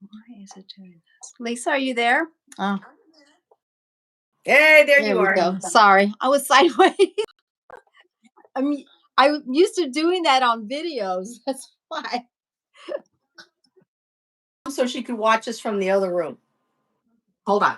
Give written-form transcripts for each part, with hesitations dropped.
Why is it doing this? Lisa, are you there? Oh, Hey, there there you we are. go. Sorry, I was sideways. I mean, I'm used to doing that on videos. That's why. So she could watch us from the other room. Hold on.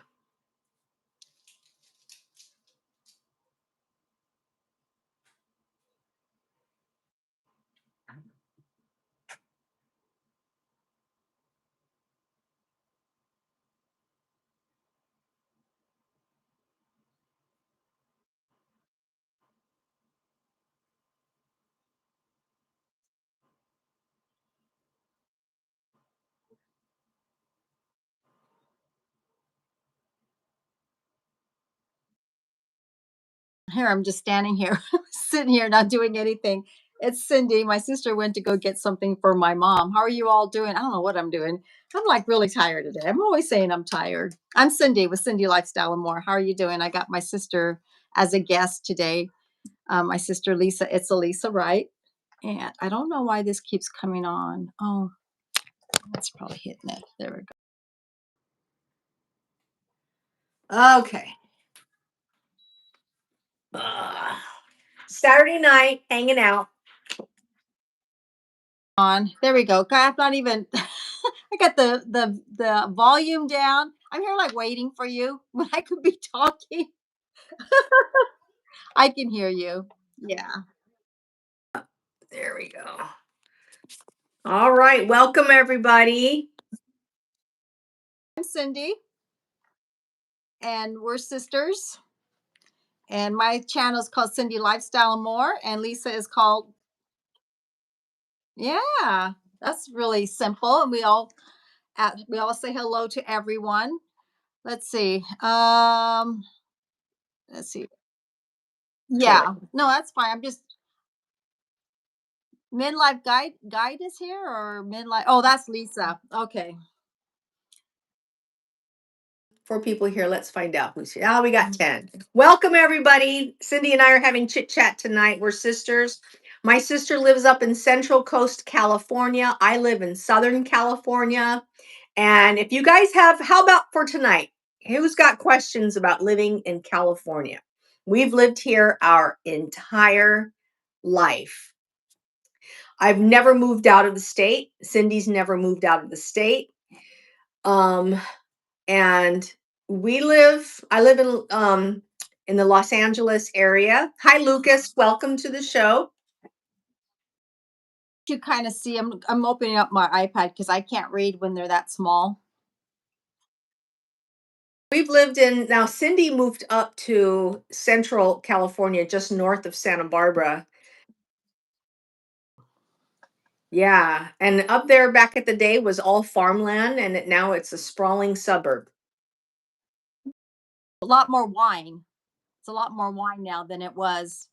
Here, I'm just standing here, sitting here, not doing anything. It's Cindy. My sister went to go get something for my mom. How are you all doing? I don't know what I'm doing. I'm like really tired today. I'm always saying I'm tired. I'm Cindy with Cindy Lifestyle and More. How are you doing? I got my sister as a guest today. My sister Lisa. It's Elisa, right? And I don't know why this keeps coming on. Oh, that's probably hitting it. There we Okay. Uh, Saturday night, hanging out. go. On. There we go. God, I'm not even. I got the volume down. I'm here like waiting for you when I could be talking. I can hear you. Yeah. There we go. All right. Welcome, everybody. I'm Cindy, and we're sisters. And my channel is called Cindy Lifestyle and More, and Lisa is called. Yeah, that's really simple. And we all say hello to everyone. Let's see. Let's see. Okay. Yeah. No, that's fine. I'm just midlife guide is here or midlife. Oh, that's Lisa. Okay. 4 people here. Let's find out who's here. Oh, we got 10. Welcome, everybody. Cindy and I are having chit chat tonight. We're sisters. My sister lives up in Central Coast, California. I live in Southern California. And if you guys have, how about for tonight? Who's got questions about living in California? We've lived here our entire life. I've never moved out of the state. Cindy's never moved out of the state. Um, and I live in the Los Angeles area. Hi, Lucas. Welcome to the show. You kind of see, I'm opening up my iPad because I can't read when they're that small. We've lived in now. Cindy moved up to Central California, just north of Santa Barbara. Yeah, and up there back at the day was all farmland, and now it's a sprawling suburb. A lot more wine. It's a lot more wine now than it was.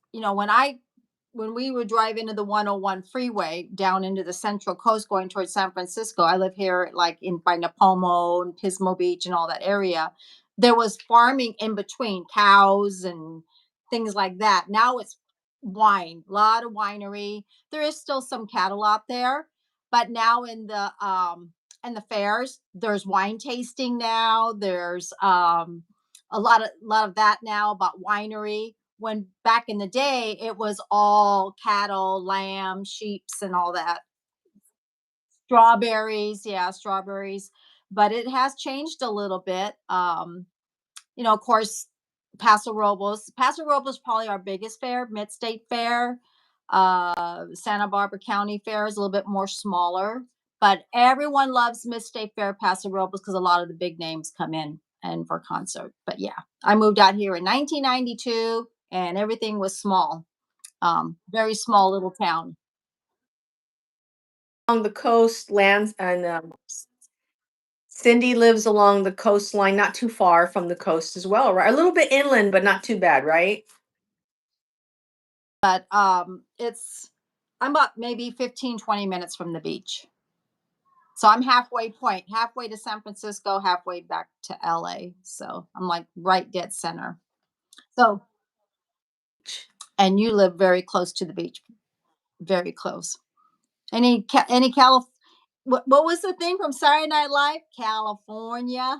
When we would drive into the 101 freeway down into the Central Coast going towards San Francisco. I live here like in by Napomo and Pismo Beach and all that area. There was farming in between, cows and things like that. Now it's wine, a lot of winery. There is still some cattle out there, but now in the fairs, there's wine tasting now. There's a lot of that now about winery. When back in the day it was all cattle, lamb, sheeps, and all that. Strawberries, yeah, strawberries. But it has changed a little bit. Of course, Paso Robles is probably our biggest fair, Mid-State Fair. Santa Barbara County Fair is a little bit more smaller, but everyone loves Mid-State Fair, Paso Robles, because a lot of the big names come in and for concert. But yeah, I moved out here in 1992, and everything was small, very small little town. On the coast lands, and Cindy lives along the coastline, not too far from the coast as well, right? A little bit inland, but not too bad, right? But it's I'm about maybe 15, 20 minutes from the beach. So I'm halfway to San Francisco, halfway back to LA. So I'm like right dead center. So, and you live very close to the beach, very close. Any Calif? what was the thing from Saturday Night Live? California.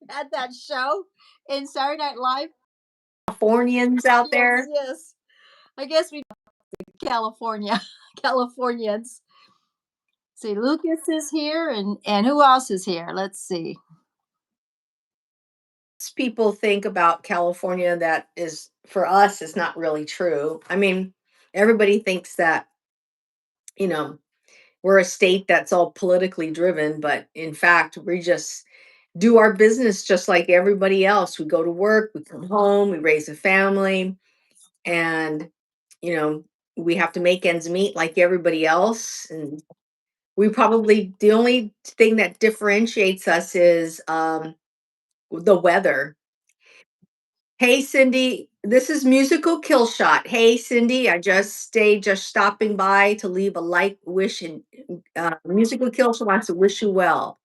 Had that show in Saturday Night Live. Californians out Yes, there. yes. I guess we California, Californians. See, Lucas is here, and who else is here? Let's see. People think about California that is for us is not really true. I mean, everybody thinks that, you know, we're a state that's all politically driven, but in fact, we just do our business just like everybody else. We go to work, we come home, we raise a family, and you know, we have to make ends meet like everybody else. And we probably the only thing that differentiates us is the weather. Hey, Cindy, this is Musical Kill Shot. Hey, Cindy, I just stopping by to leave a like, wish, and Musical Kill Shot wants to wish you well.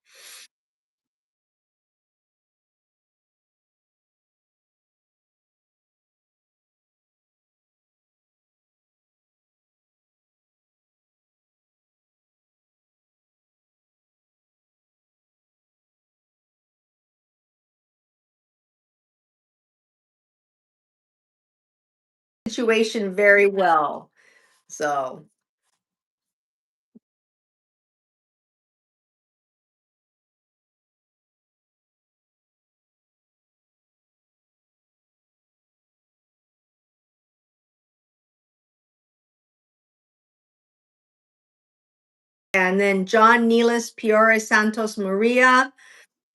Situation very well. So, and then John Nelis Piore Santos Maria.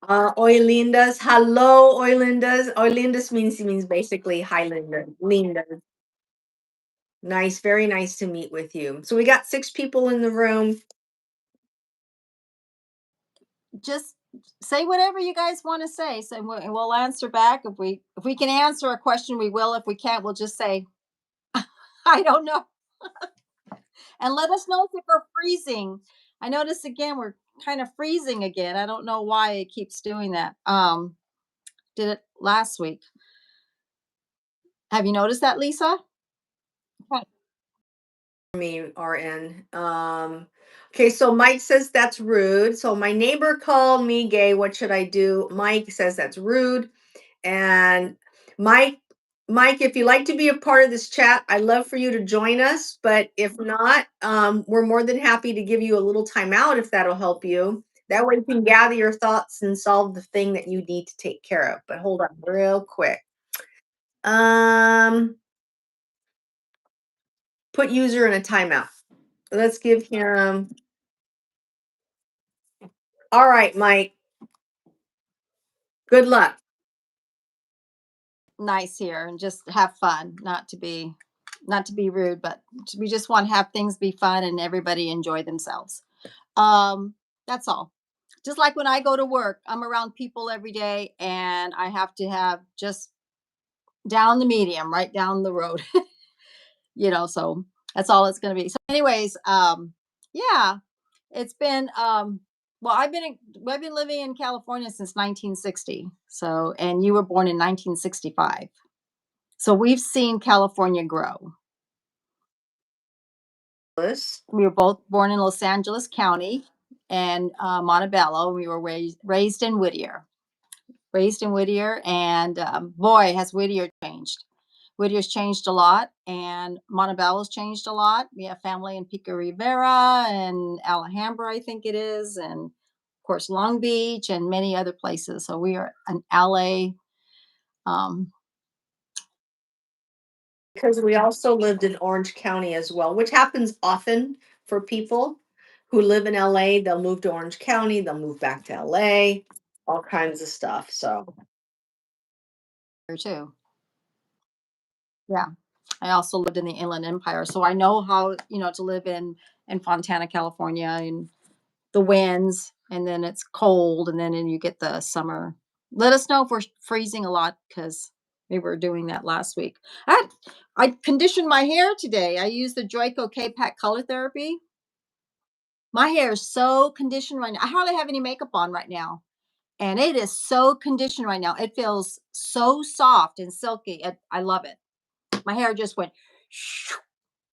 Oilindas. Hello, Oilindas. Oilindas means basically Highlander. Lindas. Nice, very nice to meet with you. So we got 6 people in the room. Just say whatever you guys want to say. So we'll answer back if we can answer a question, we will. If we can't, we'll just say I don't know, and let us know if we're freezing. I notice again we're kind of freezing again. I don't know why it keeps doing that. Did it last week? Have you noticed that, Lisa? Okay. Me, RN. Okay, so Mike says that's rude. So my neighbor called me gay. What should I do? Mike says that's rude. And Mike, Mike, if you'd like to be a part of this chat, I'd love for you to join us. But if not, we're more than happy to give you a little time out if that'll help you. That way you can gather your thoughts and solve the thing that you need to take care of. But hold on real quick. Um, put user in a timeout. Let's give him. All right, Mike. Good luck. Nice here and just have fun, not to be rude, but we just want to have things be fun and everybody enjoy themselves. Um, that's all. Just like when I go to work, I'm around people every day and I have to have just down the medium, right down the road, so that's all it's going to be. So anyways, yeah, it's been well, I've been living in California since 1960. So, and you were born in 1965. So we've seen California grow. This. We were both born in Los Angeles County and Montebello. We were raised in Whittier. Raised in Whittier, and boy, has Whittier changed. Whittier's changed a lot, and Montebello's changed a lot. We have family in Pico Rivera and Alhambra, I think it is, and of course Long Beach and many other places. So we are an LA. Um, Because we also lived in Orange County as well, which happens often for people who live in LA. They'll move to Orange County, they'll move back to LA, all kinds of stuff. So, here too. Yeah. I also lived in the Inland Empire, so I know how to live in Fontana, California, and the winds, and then it's cold, and then you get the summer. Let us know if we're freezing a lot because we were doing that last week. I conditioned my hair today. I used the Draco K-Pack color therapy. My hair is so conditioned right now. I hardly have any makeup on right now, and it is so conditioned right now. It feels so soft and silky. I love it. My hair just went.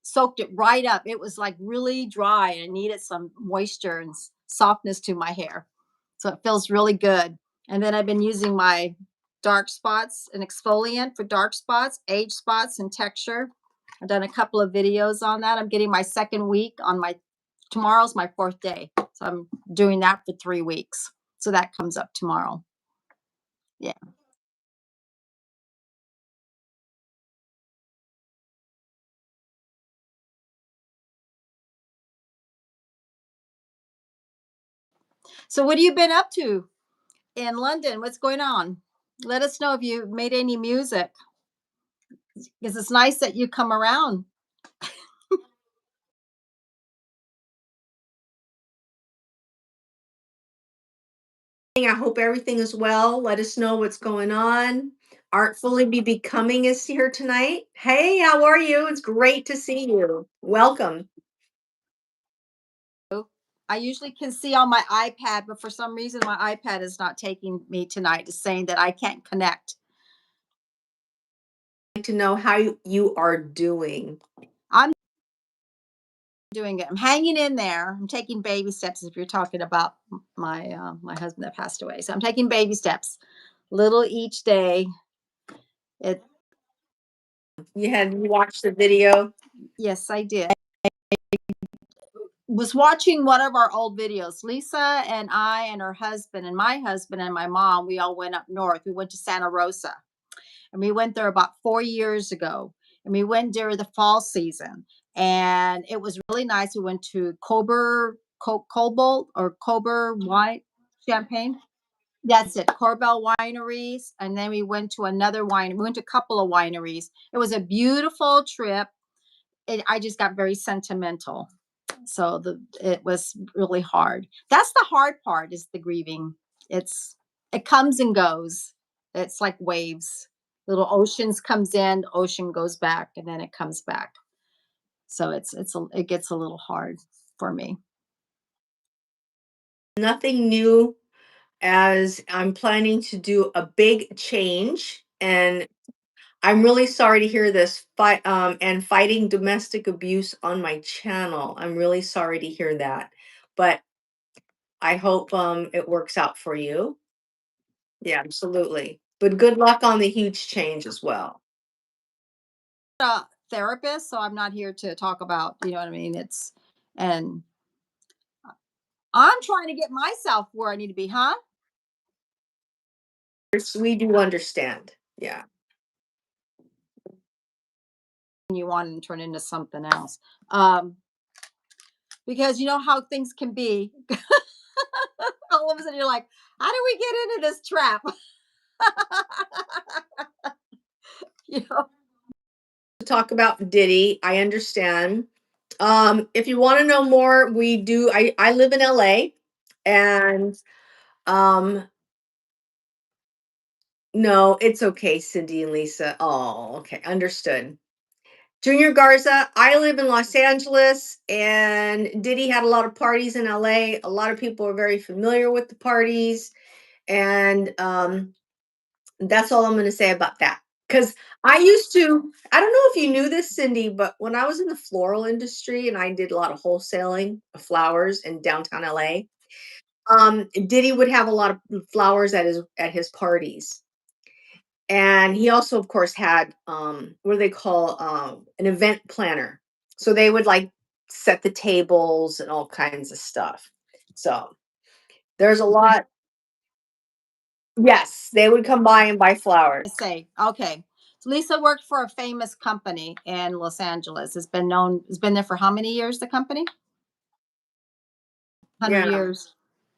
soaked it right up. It was like really dry and it needed some moisture and softness to my hair. So it feels really good. And then I've been using my dark spots, an exfoliant for dark spots, age spots, and texture. I've done a couple of videos on that. I'm getting my second week on my tomorrow's my fourth day. So I'm doing that for 3 weeks. So that comes up tomorrow. Yeah. So what have you been up to in London? What's going on? Let us know if you made any music because it's nice that you come around. I hope everything is well. Let us know what's going on. Artfully Be Becoming is here tonight. Hey, how are you? It's great to see you. Welcome. I usually can see on my iPad, but for some reason my iPad is not taking me tonight. It's saying that I can't connect. To know how you are doing. I'm doing it. I'm hanging in there. I'm taking baby steps. If you're talking about my husband that passed away, so I'm taking baby steps, little each day. It You watched the video. Yes, I did. Was watching one of our old videos. Lisa and I and her husband and my husband and my mom. We all went up north. We went to Santa Rosa and we went there about 4 years ago. And we went during the fall season, and it was really nice. We went to Cobalt or Cober Wine Champagne. That's it, Corbel Wineries, and then we went to another wine. We went to a couple of wineries. It was a beautiful trip. I just got very sentimental, so it was really hard. That's the hard part is the grieving. It comes and goes. It's like waves. Little oceans comes in, ocean goes back, and then it comes back. So it gets a little hard for me. Nothing new, as I'm planning to do a big change, and I'm really sorry to hear this fight and fighting domestic abuse on my channel. I'm really sorry to hear that. But I hope it works out for you. Yeah, absolutely. But good luck on the huge change as well. A therapist, so I'm not here to talk about. You know what I mean? And I'm trying to get myself where I need to be, huh? Yes, we do understand. Yeah. You want to turn into something else. Um, because you know how things can be. All of a sudden, you're like, how do we get into this trap? you know, To talk about Diddy, I understand. If you want to know more, we do. I live in LA, and um, no, it's okay, Cindy and Lisa. Oh, okay, understood. Junior Garza, I live in Los Angeles, and Diddy had a lot of parties in LA. A lot of people are very familiar with the parties, and that's all I'm going to say about that. Because I don't know if you knew this, Cindy, but when I was in the floral industry and I did a lot of wholesaling of flowers in downtown LA, Diddy would have a lot of flowers at his parties. And he also, of course, had what do they call an event planner. So they would like set the tables and all kinds of stuff. So there's a lot. Yes, they would come by and buy flowers. I say, okay. So Lisa worked for a famous company in Los Angeles. It's been there for how many years, the company? 100 Yeah. years.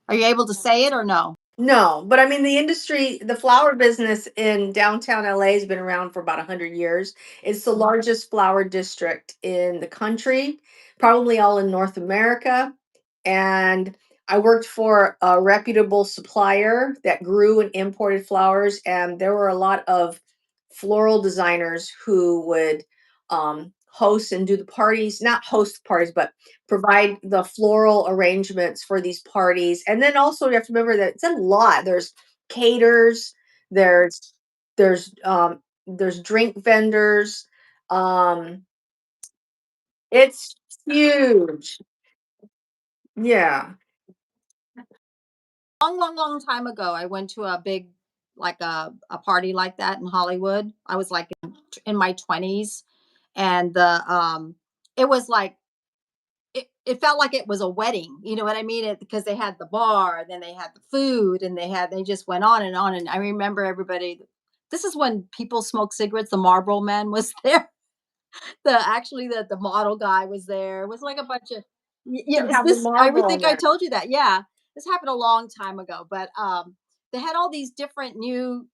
Are you able to say it or no? No, but I mean the industry, the flower business in downtown LA has been around for about 100 years. It's the largest flower district in the country, probably all in North America. And I worked for a reputable supplier that grew and imported flowers, and there were a lot of floral designers who would host and do the parties, not host the parties, but provide the floral arrangements for these parties. And then also you have to remember that it's a lot. There's caterers, there's there's drink vendors, um, It's huge. Yeah. Long, long, long time ago, I went to a big, like a party like that in Hollywood. I was like in my 20s, and it was like it felt like it was a wedding. You know what I mean? Because they had the bar, then they had the food, and they just went on and on. And I remember everybody. This is when people smoked cigarettes. The Marlboro Man was there. The model guy was there. It was like a bunch of yeah. To Is have the this? I would Marlboro think I Man. told you that. Yeah, this happened a long time ago, but they had all these different new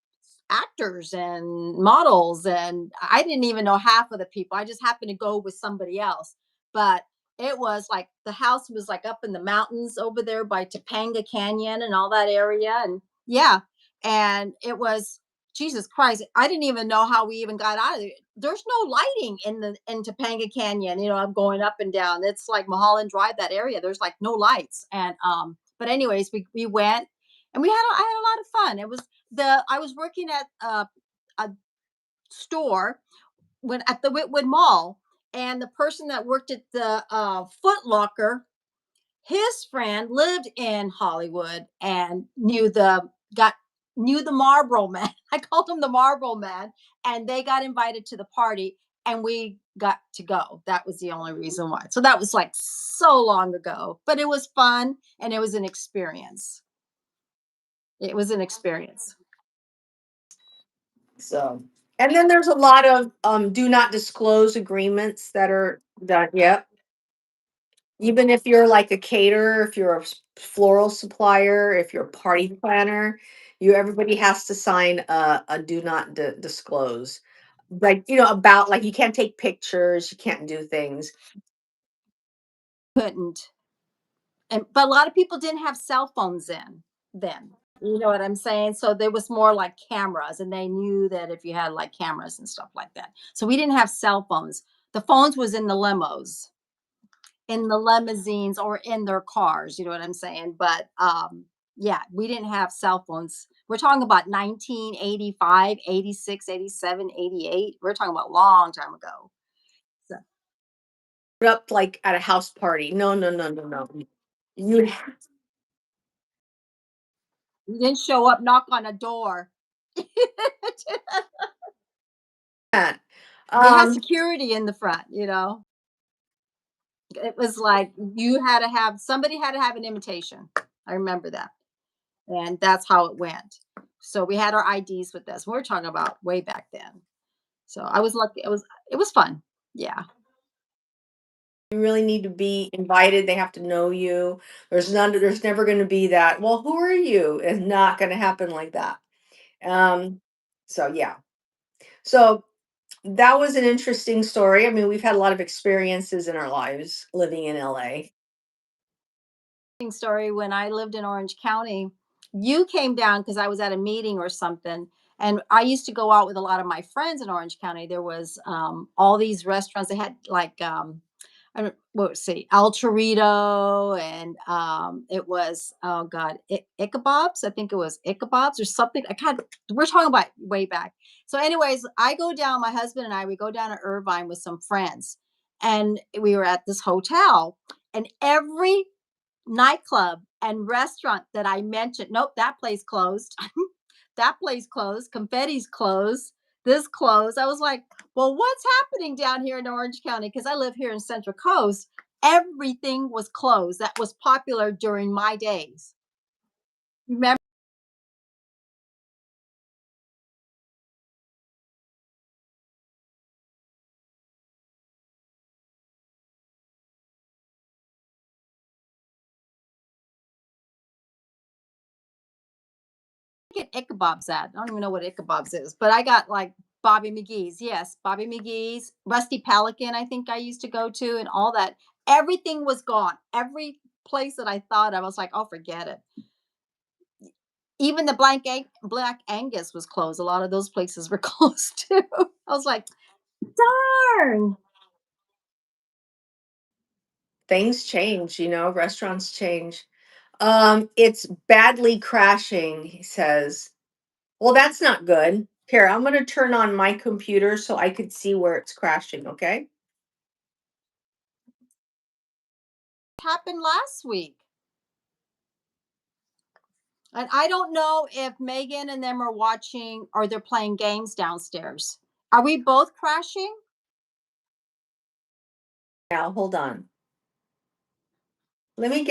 actors and models, and I didn't even know half of the people. I just happened to go with somebody else. But it was like the house was like up in the mountains over there by Topanga Canyon and all that area. And yeah, and it was Jesus Christ. I didn't even know how we even got out of there. There's no lighting in Topanga Canyon. I'm going up and down. It's like Mulholland Drive, that area. There's like no lights. And but anyways, we went and I had a lot of fun. It was the I was working at a store when at the Whitwood Mall, and the person that worked at the Foot Locker, his friend lived in Hollywood and got knew the Marlboro Man. I called him the Marlboro Man, and they got invited to the party, and we got to go. That was the only reason why. So that was like so long ago, but it was fun and it was an experience. It was an experience. So, and then there's a lot of do not disclose agreements that are done. Yep. Even if you're like a caterer, if you're a floral supplier, if you're a party planner, everybody has to sign a do not disclose. Like, about like you can't take pictures, you can't do things. Couldn't. And but a lot of people didn't have cell phones then. You know what I'm saying? So there was more like cameras, and they knew that if you had like cameras and stuff like that. So we didn't have cell phones. The phones was in the limos, in the limousines, or in their cars. You know what I'm saying? But yeah, we didn't have cell phones. We're talking about 1985, 86, 87, 88. We're talking about a long time ago. So Up like at a house party. No, no, no, no, no. You you didn't show up, knock on a door. had. They had Um, security in the front. It was like you had to have somebody had to have an invitation. I remember that. And that's how it went. So we had our IDs with us. We're talking about way back then. So I was lucky. It was fun. Yeah. you really need to be invited. They have to know you. There's never going to be that. Well, who are you? It's not going to happen like that. Um, so yeah. So that was an interesting story. I mean, we've had a lot of experiences in our lives living in LA. Story when I lived in Orange County. You came down because I was at a meeting or something. And I used to go out with a lot of my friends in Orange County. There was all these restaurants. They had like I don't what say El Torito, and it was oh god, Ichabod's. I think it was Ichabod's or something. I kind of we're talking about way back. So, anyways, I go down. My husband and I we go down to Irvine with some friends, and we were at this hotel, and every nightclub and restaurant that I mentioned, nope, that place closed. That place closed. Confetti's closed. This closed. I was like, well, what's happening down here in Orange County? Because I live here in Central Coast. Everything was closed that was popular during my days. Remember, get Ichabod's at. I don't even know what Ichabod's is, but I got like Bobby McGee's. Yes, Bobby McGee's, Rusty Pelican. I think I used to go to, and all that. Everything was gone. Every place that I thought I was like, oh, forget it. Even the Black Angus was closed. A lot of those places were closed too. I was like, darn. Things change, restaurants change. It's badly crashing, he says. Well, that's not good. Here, I'm going to turn on my computer so I could see where it's crashing, okay? happened last week. And I don't know if Megan and them are watching or they're playing games downstairs. Are we both crashing? Now, hold on. Let me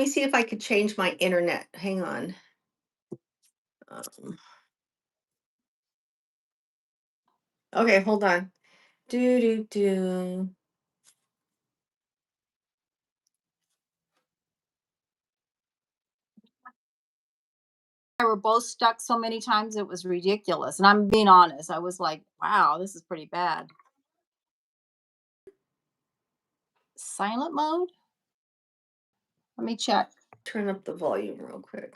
see if I could change my internet. Hang on. Um, okay, hold on. Do, do, do. Were both stuck so many times it was ridiculous. And I'm being honest. I was like, wow, this is pretty bad. Silent mode? Let me check. Turn up the volume real quick.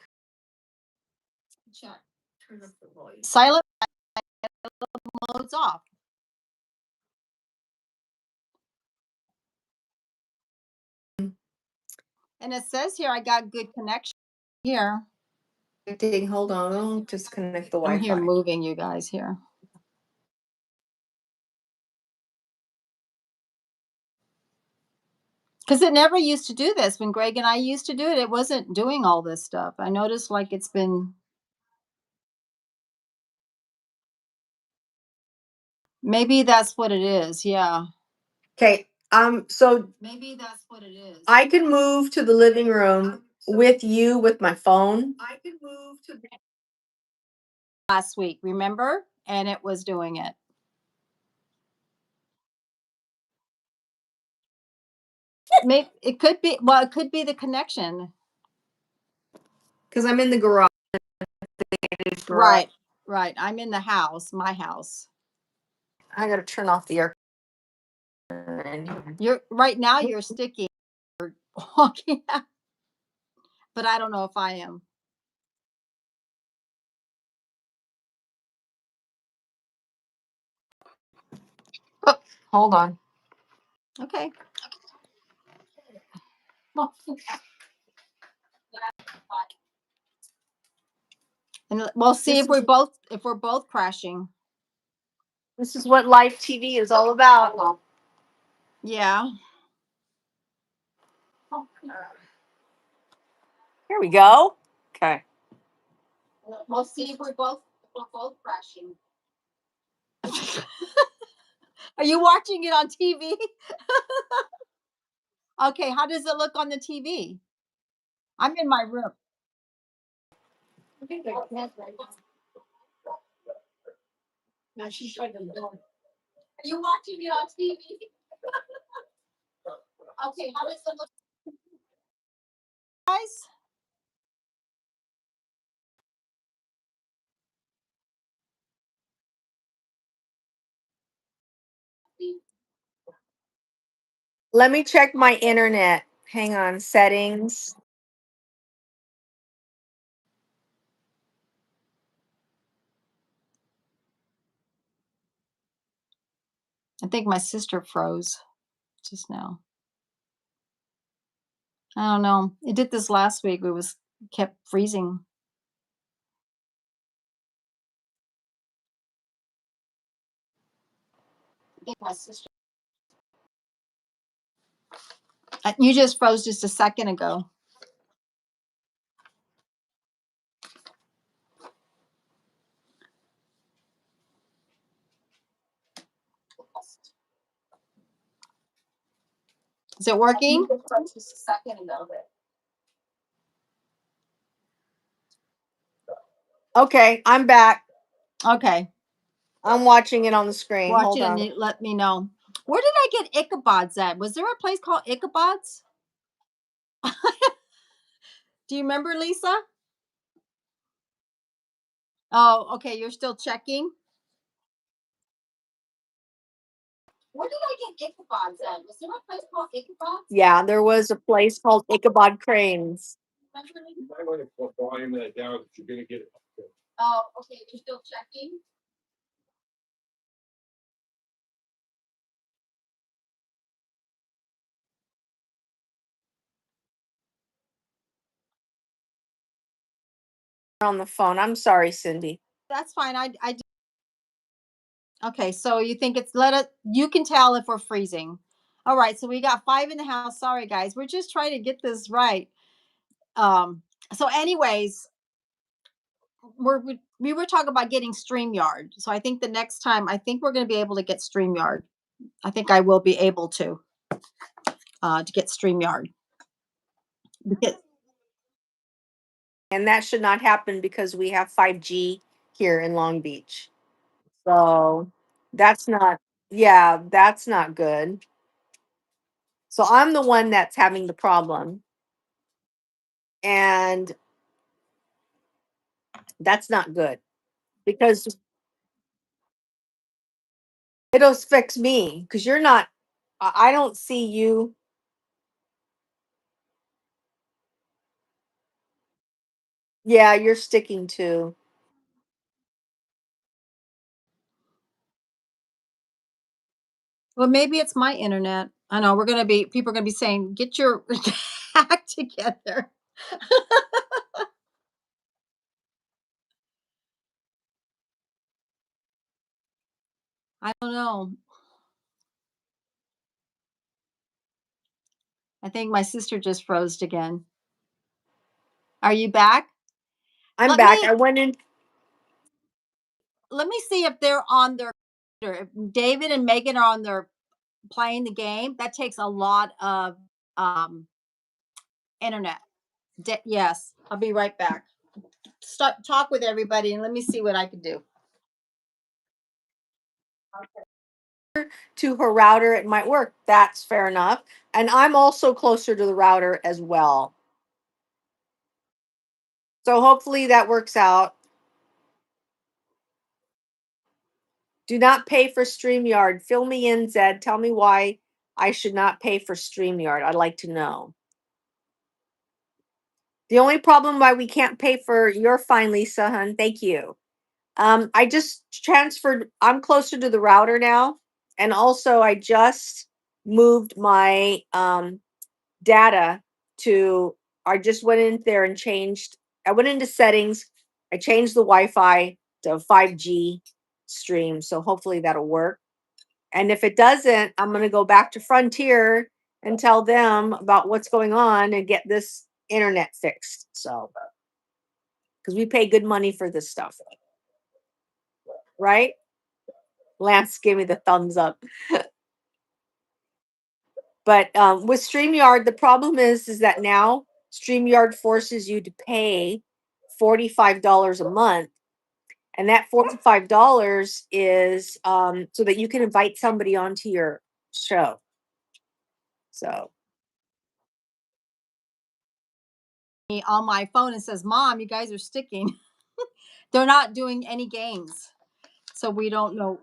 Check. Turn up the volume. Silent mode's off. And it says here I got good connection here. Hold on, I'll disconnect the I'm here Wi-Fi. moving you guys here. Because it never used to do this. When Greg and I used to do it, it wasn't doing all this stuff. I noticed like it's been. Maybe that's what it is. Yeah. Okay, so Maybe that's what it is. I can move to the living room with you with my phone. I can move to Last week, remember? And it was doing it. Maybe it could be. Well, it could be the connection. because I'm in the garage. Right. Right. I'm in the house. My house. I gotta turn off the air. conditioner. You're right now. You're sticky. You're walking out, but I don't know if I am. Oh, hold on. Okay. And we'll see if we're both crashing. This is what live TV is all about. Yeah. Here we go. Okay. We'll see if we're both crashing. Are you watching it on TV? Okay, how does it look on the TV? I'm in my room. Are you watching it on TV? Okay, how does it look, guys? Let me check my internet. Hang on, settings. I think my sister froze just now. I don't know. It did this last week. It was kept freezing. I think my sister. You just froze just a second ago. Is it working? Just a second ago. Okay, I'm back. Okay. I'm watching it on the screen. Watch Hold it and on. let me know. Where did I get Ichabod's at? Was there a place called Ichabod's? Do you remember, Lisa? Oh, okay. You're still checking. Where did I get Ichabod's at? Was there a place called Ichabod's? Yeah, there was a place called Ichabod Cranes. You might want to put volume that down if you're gonna get it. Oh, okay. You're still checking. On the phone. I'm sorry, Cindy. That's fine. Okay. So you think it's let it? You can tell if we're freezing. All right, so we got 5 in the house. Sorry, guys. We're just trying to get this right. Um, so anyways, we were talking about getting StreamYard. So I think the next time I think we're going to be able to get StreamYard. I think I will be able to get StreamYard. Because, And that should not happen because we have 5G here in Long Beach. So that's not, yeah, that's not good. So I'm the one that's having the problem. And that's not good because it'll fix me because you're not, I don't see you. Yeah, you're sticking to. well, maybe it's my internet. I know people are going to be saying, "Get your act together." I don't know. I think my sister just froze again. Are you back? I'm Let back. me I went in. let me see if they're on their computer. If David and Megan are on their playing the game, that takes a lot of um internet. Yes, I'll be right back. Start talk with everybody and let me see what I can do. To her router, it might work. That's fair enough. And I'm also closer to the router as well. So hopefully that works out. Do not pay for StreamYard. Fill me in, Zed. Tell me why I should not pay for StreamYard. I'd like to know. The only problem why we can't pay for your fine, Lisa, hun. Thank you. I just transferred. I'm closer to the router now, and also I just moved my data to. I just went in there and changed. I went into settings. I changed the Wi-Fi to 5G stream, so hopefully that'll work. And if it doesn't, I'm going to go back to Frontier and tell them about what's going on and get this internet fixed. So, because we pay good money for this stuff, right? Lance gave me the thumbs up. But with StreamYard, the problem is that now StreamYard forces you to pay $45 a month. And that $45 is so that you can invite somebody onto your show. So On my phone and says, "Mom, you guys are sticking." They're not doing any games. So we don't know.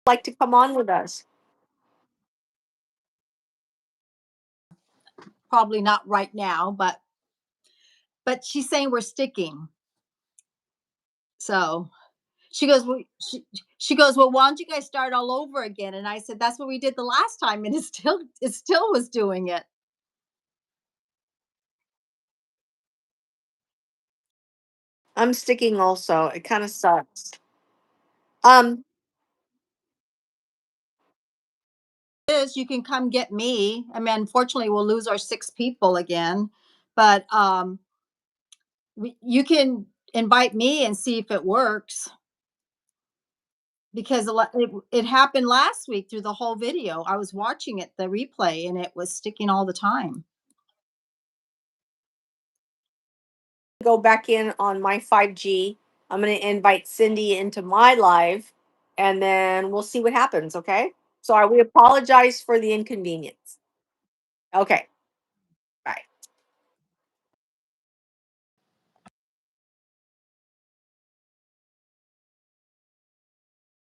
like to come on with us. Probably not right now, but she's saying we're sticking. So she goes, well, she goes, well, why don't you guys start all over again? And I said, that's what we did the last time, and it still was doing it. I'm sticking also. It kind of sucks. Um, Is you can come get me. I mean, unfortunately, we'll lose our 6 people again, but you can invite me and see if it works because it happened last week through the whole video. I was watching it, the replay, and it was sticking all the time. go back in on my 5G. I'm going to invite Cindy into my live and then we'll see what happens. Okay. So we apologize for the inconvenience. Okay.